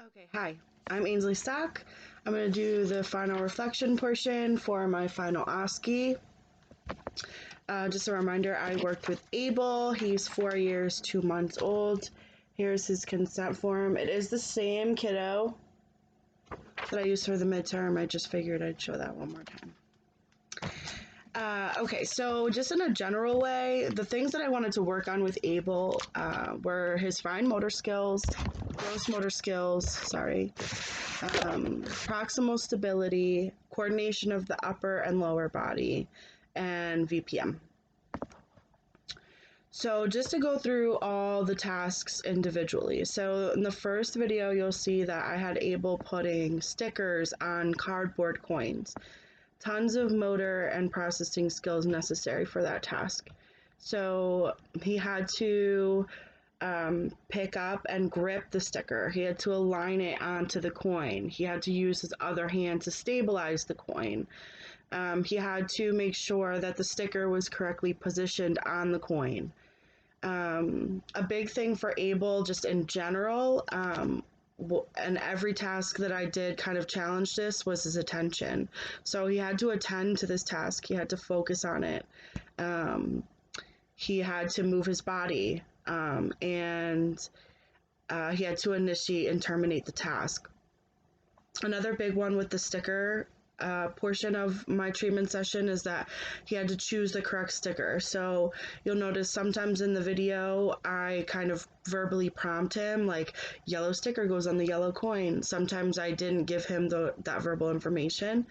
Okay, hi, I'm Ainsley Stock. I'm going to do the final reflection portion for my final OSCE. Just a reminder, I worked with Abel. He's 4 years, 2 months old. Here's his consent form. It is the same kiddo that I used for the midterm. I just figured I'd show that one more time. Okay, so just in a general way, the things that I wanted to work on with Abel were his fine motor skills, gross motor skills, proximal stability, coordination of the upper and lower body, and VPM. So just to go through all the tasks individually. So in the first video, you'll see that I had Abel putting stickers on cardboard coins. Tons of motor and processing skills necessary for that task. So he had to pick up and grip the sticker. He had to align it onto the coin. He had to use his other hand to stabilize the coin. He had to make sure that the sticker was correctly positioned on the coin. A big thing for Abel, just in general, and every task that I did kind of challenged this, was his attention. So he had to attend to this task. He had to focus on it. He had to move his body, and he had to initiate and terminate the task. Another big one with the sticker portion of my treatment session is that he had to choose the correct sticker. So you'll notice sometimes in the video I kind of verbally prompt him, like, yellow sticker goes on the yellow coin. Sometimes I didn't give him that verbal information,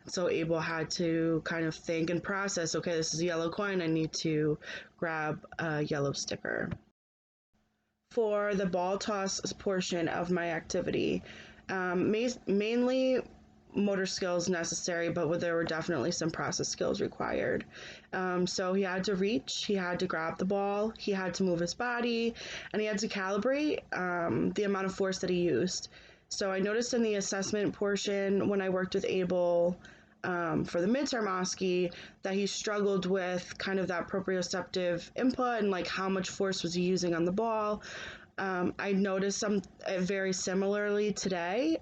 so Abel had to kind of think and process, okay, this is a yellow coin, I need to grab a yellow sticker. For the ball toss portion of my activity, mainly motor skills necessary, but there were definitely some process skills required. So he had to reach, he had to grab the ball, he had to move his body, and he had to calibrate the amount of force that he used. So I noticed in the assessment portion when I worked with Abel for the midterm OSCE that he struggled with kind of that proprioceptive input and like how much force was he using on the ball. I noticed some very similarly today,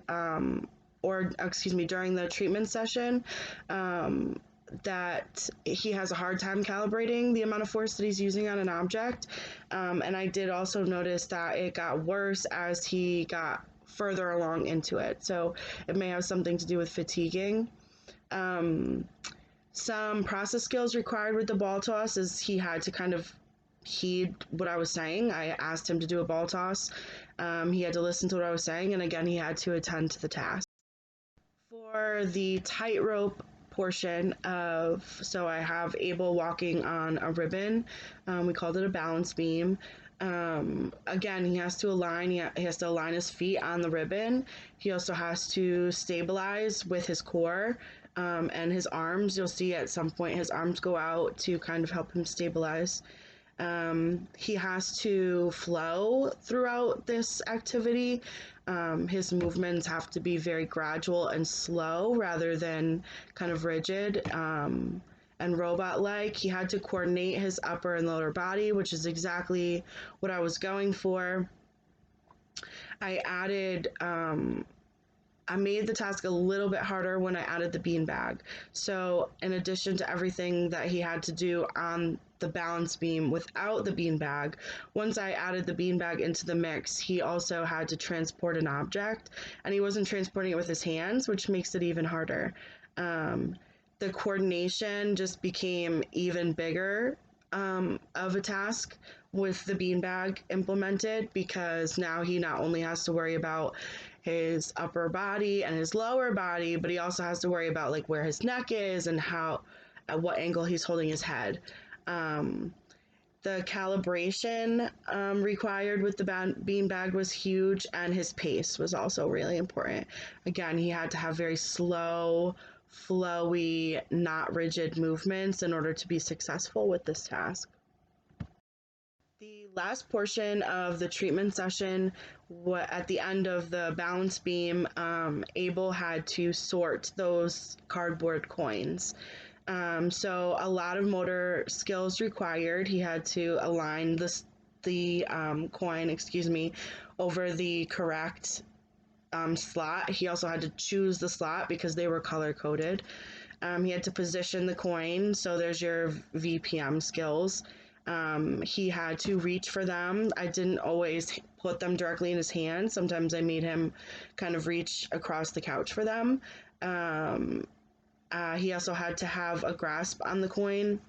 during the treatment session, that he has a hard time calibrating the amount of force that he's using on an object. And I did also notice that it got worse as he got further along into it. So it may have something to do with fatiguing. Some process skills required with the ball toss is he had to kind of heed what I was saying. I asked him to do a ball toss. He had to listen to what I was saying, and again, he had to attend to the task. For the tightrope portion so I have Abel walking on a ribbon. We called it a balance beam. Again, he has to align. He has to align his feet on the ribbon. He also has to stabilize with his core and his arms. You'll see at some point his arms go out to kind of help him stabilize. He has to flow throughout this activity. His movements have to be very gradual and slow rather than kind of rigid and robot-like. He had to coordinate his upper and lower body, which is exactly what I was going for. I made the task a little bit harder when I added the beanbag. So in addition to everything that he had to do on the balance beam without the beanbag, once I added the beanbag into the mix, he also had to transport an object, and he wasn't transporting it with his hands, which makes it even harder. The coordination just became even bigger of a task with the beanbag implemented, because now he not only has to worry about his upper body and his lower body, but he also has to worry about like where his neck is and at what angle he's holding his head. The calibration required with the beanbag was huge, and his pace was also really important. Again, he had to have very slow, flowy, not rigid movements in order to be successful with this task. The last portion of the treatment session, at the end of the balance beam, Abel had to sort those cardboard coins. So a lot of motor skills required. He had to align the coin, over the correct slot. He also had to choose the slot because they were color coded. He had to position the coin, so there's your VPM skills. He had to reach for them. I didn't always put them directly in his hand. Sometimes I made him kind of reach across the couch for them. He also had to have a grasp on the coin.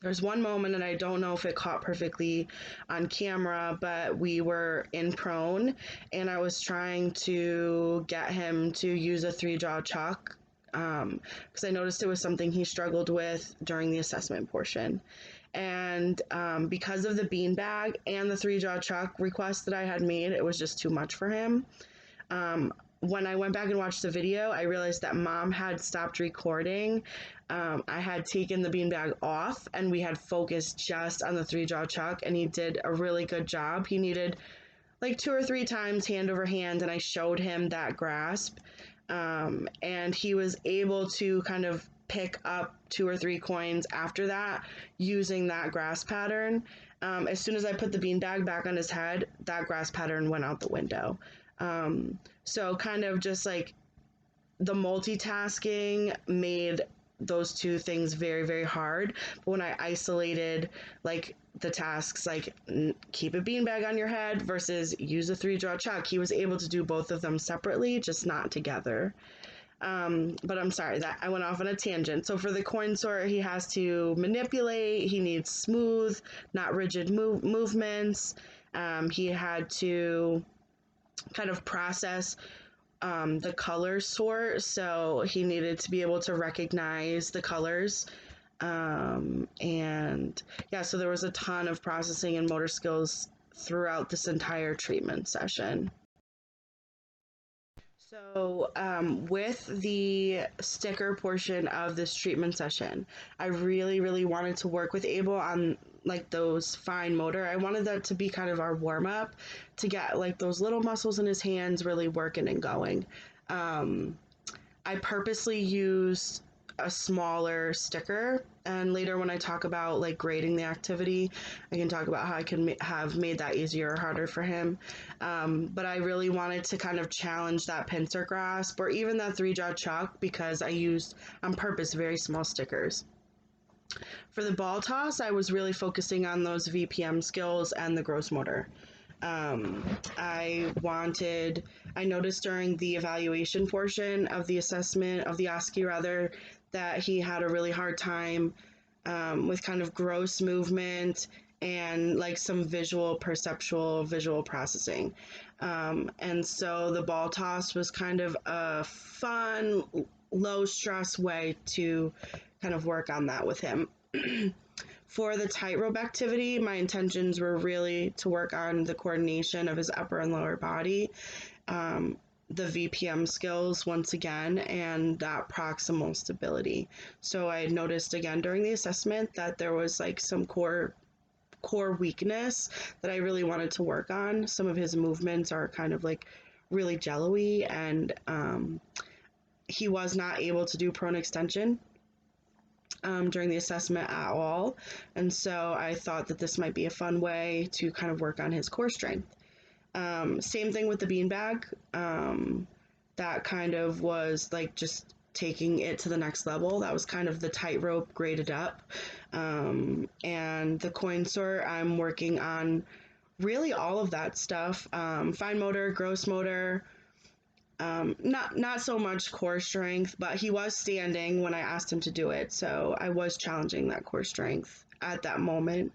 There's one moment, and I don't know if it caught perfectly on camera, but we were in prone, and I was trying to get him to use a 3-jaw chuck because I noticed it was something he struggled with during the assessment portion. And because of the beanbag and the 3-jaw chuck request that I had made, it was just too much for him. When I went back and watched the video, I realized that mom had stopped recording. I had taken the beanbag off and we had focused just on the 3-jaw chuck, and he did a really good job. He needed like 2 or 3 times hand over hand, and I showed him that grasp. And he was able to kind of pick up 2 or 3 coins after that using that grasp pattern. As soon as I put the beanbag back on his head, that grasp pattern went out the window. So kind of just like the multitasking made those two things very, very hard. But when I isolated like the tasks, like keep a beanbag on your head versus use a 3-jaw chuck, he was able to do both of them separately, just not together. But I'm sorry that I went off on a tangent. So for the coin sort, he has to manipulate. He needs smooth, not rigid movements. He had to kind of process the color sort, so he needed to be able to recognize the colors. And yeah, so there was a ton of processing and motor skills throughout this entire treatment session. So, with the sticker portion of this treatment session, I really, really wanted to work with Abel on like those fine motor. I wanted that to be kind of our warm up to get like those little muscles in his hands really working and going. I purposely used a smaller sticker, and later when I talk about like grading the activity, I can talk about how I can have made that easier or harder for him. But I really wanted to kind of challenge that pincer grasp or even that 3-jaw chuck because I used on purpose very small stickers. For the ball toss, I was really focusing on those VPM skills and the gross motor. I noticed during the evaluation portion of the assessment, of the OSCE rather, that he had a really hard time with kind of gross movement and like some visual processing. And so the ball toss was kind of a fun, low stress way to kind of work on that with him. For the tightrope activity, my intentions were really to work on the coordination of his upper and lower body, the VPM skills once again, and that proximal stability. So I noticed again during the assessment that there was like some core weakness that I really wanted to work on. Some of his movements are kind of like really jello-y, and he was not able to do prone extension during the assessment at all. And so I thought that this might be a fun way to kind of work on his core strength. Same thing with the beanbag. That kind of was like just taking it to the next level. That was kind of the tightrope graded up. And the coin sort, I'm working on really all of that stuff. Fine motor, gross motor, not so much core strength, but he was standing when I asked him to do it, so I was challenging that core strength at that moment.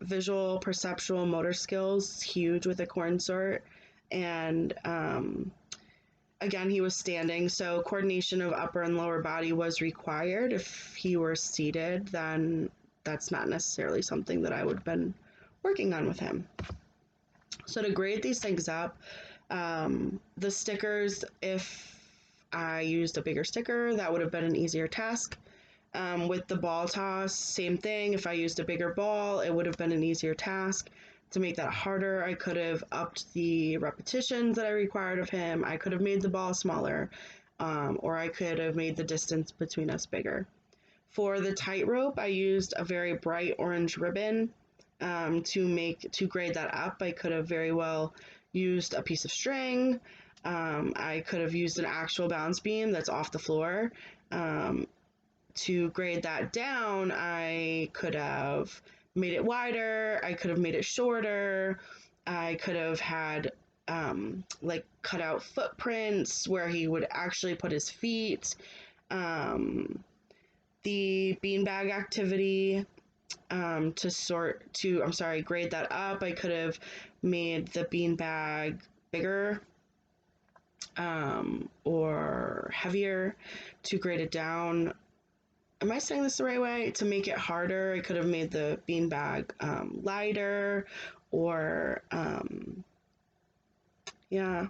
Visual, perceptual, motor skills, huge with a coin sort, and again, he was standing, so coordination of upper and lower body was required. If he were seated, then that's not necessarily something that I would have been working on with him. So to grade these things up, the stickers, if I used a bigger sticker, that would have been an easier task. With the ball toss, same thing. If I used a bigger ball, it would have been an easier task. To make that harder, I could have upped the repetitions that I required of him. I could have made the ball smaller, or I could have made the distance between us bigger. For the tightrope, I used a very bright orange ribbon to grade that up. I could have very well used a piece of string. I could have used an actual balance beam that's off the floor. To grade that down, I could have made it wider, I could have made it shorter, I could have had like cut out footprints where he would actually put his feet. Um, the beanbag activity grade that up, I could have made the beanbag bigger or heavier to grade it down. Am I saying this the right way? To make it harder, I could have made the beanbag lighter, or yeah.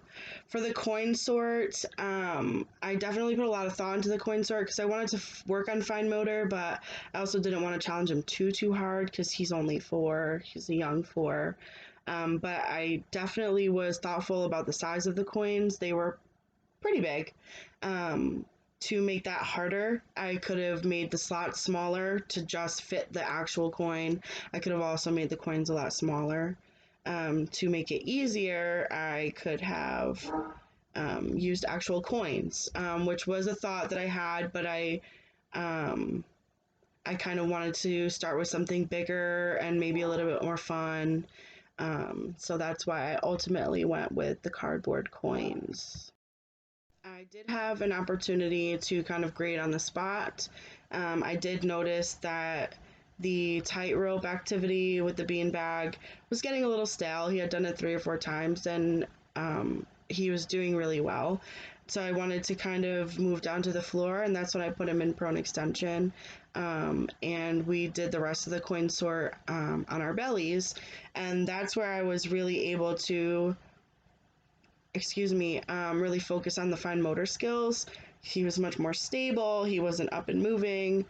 For the coin sort, I definitely put a lot of thought into the coin sort because I wanted to work on fine motor, but I also didn't want to challenge him too hard because he's only 4. He's a young 4. But I definitely was thoughtful about the size of the coins. They were pretty big. To make that harder, I could have made the slots smaller to just fit the actual coin. I could have also made the coins a lot smaller. To make it easier, I could have used actual coins, which was a thought that I had, but I kind of wanted to start with something bigger and maybe a little bit more fun. So that's why I ultimately went with the cardboard coins. I did have an opportunity to kind of grade on the spot. I did notice that the tightrope activity with the beanbag was getting a little stale. He had done it 3 or 4 times and he was doing really well. So I wanted to kind of move down to the floor, and that's when I put him in prone extension. And we did the rest of the coin sort on our bellies. And that's where I was really able to really focus on the fine motor skills. He was much more stable. He wasn't up and moving.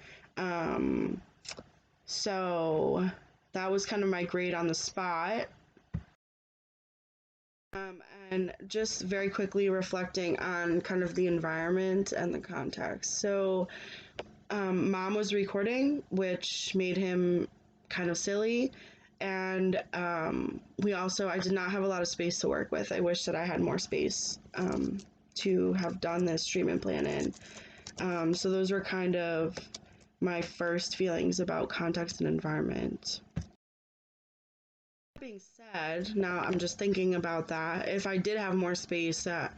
So that was kind of my grade on the spot. And just very quickly reflecting on kind of the environment and the context. So, mom was recording, which made him kind of silly. And I did not have a lot of space to work with. I wish that I had more space to have done this treatment plan in. So those were kind of my first feelings about context and environment. That being said, now I'm just thinking about that. If I did have more space, that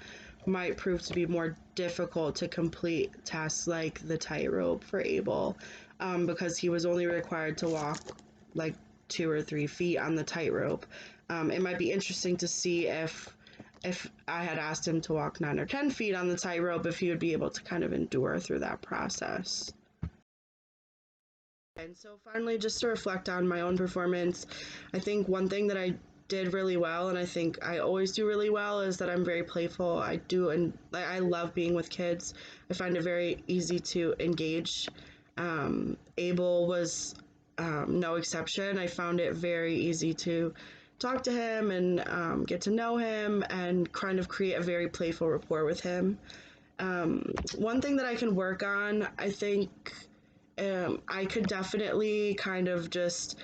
might prove to be more difficult to complete tasks like the tightrope for Abel, because he was only required to walk like 2 or 3 feet on the tightrope. It might be interesting to see if I had asked him to walk 9 or 10 feet on the tightrope, if he would be able to kind of endure through that process. And so finally, just to reflect on my own performance, I think one thing that I did really well, and I think I always do really well, is that I'm very playful. And I love being with kids. I find it very easy to engage. Abel was no exception. I found it very easy to talk to him and get to know him and kind of create a very playful rapport with him. One thing that I can work on, I think I could definitely kind of just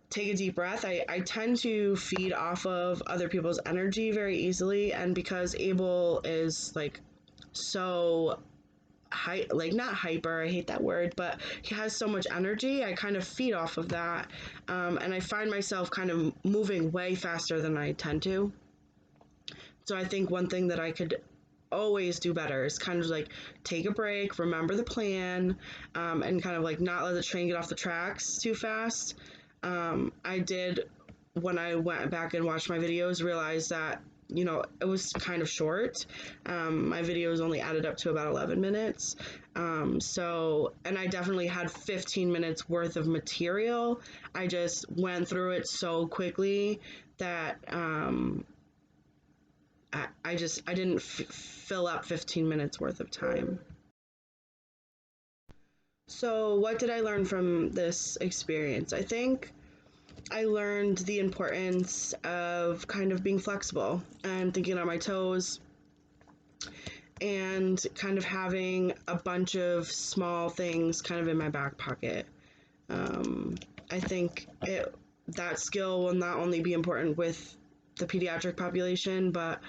take a deep breath. I tend to feed off of other people's energy very easily, and because Abel is like so not hyper, I hate that word, but he has so much energy, I kind of feed off of that, and I find myself kind of moving way faster than I tend to. So I think one thing that I could always do better is kind of like take a break, remember the plan, and kind of like not let the train get off the tracks too fast. I did, when I went back and watched my videos, realize that it was kind of short. My videos only added up to about 11 minutes. And I definitely had 15 minutes worth of material. I just went through it so quickly that I didn't fill up 15 minutes worth of time. So what did I learn from this experience? I think I learned the importance of kind of being flexible and thinking on my toes and kind of having a bunch of small things kind of in my back pocket. I think that skill will not only be important with the pediatric population, but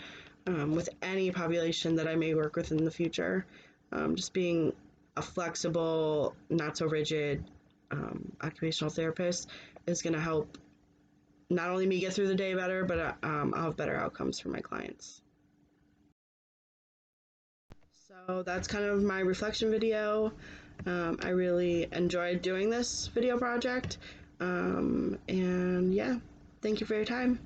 with any population that I may work with in the future. Just being a flexible, not so rigid occupational therapist is going to help not only me get through the day better, but I'll have better outcomes for my clients. So that's kind of my reflection video. I really enjoyed doing this video project. And yeah, thank you for your time.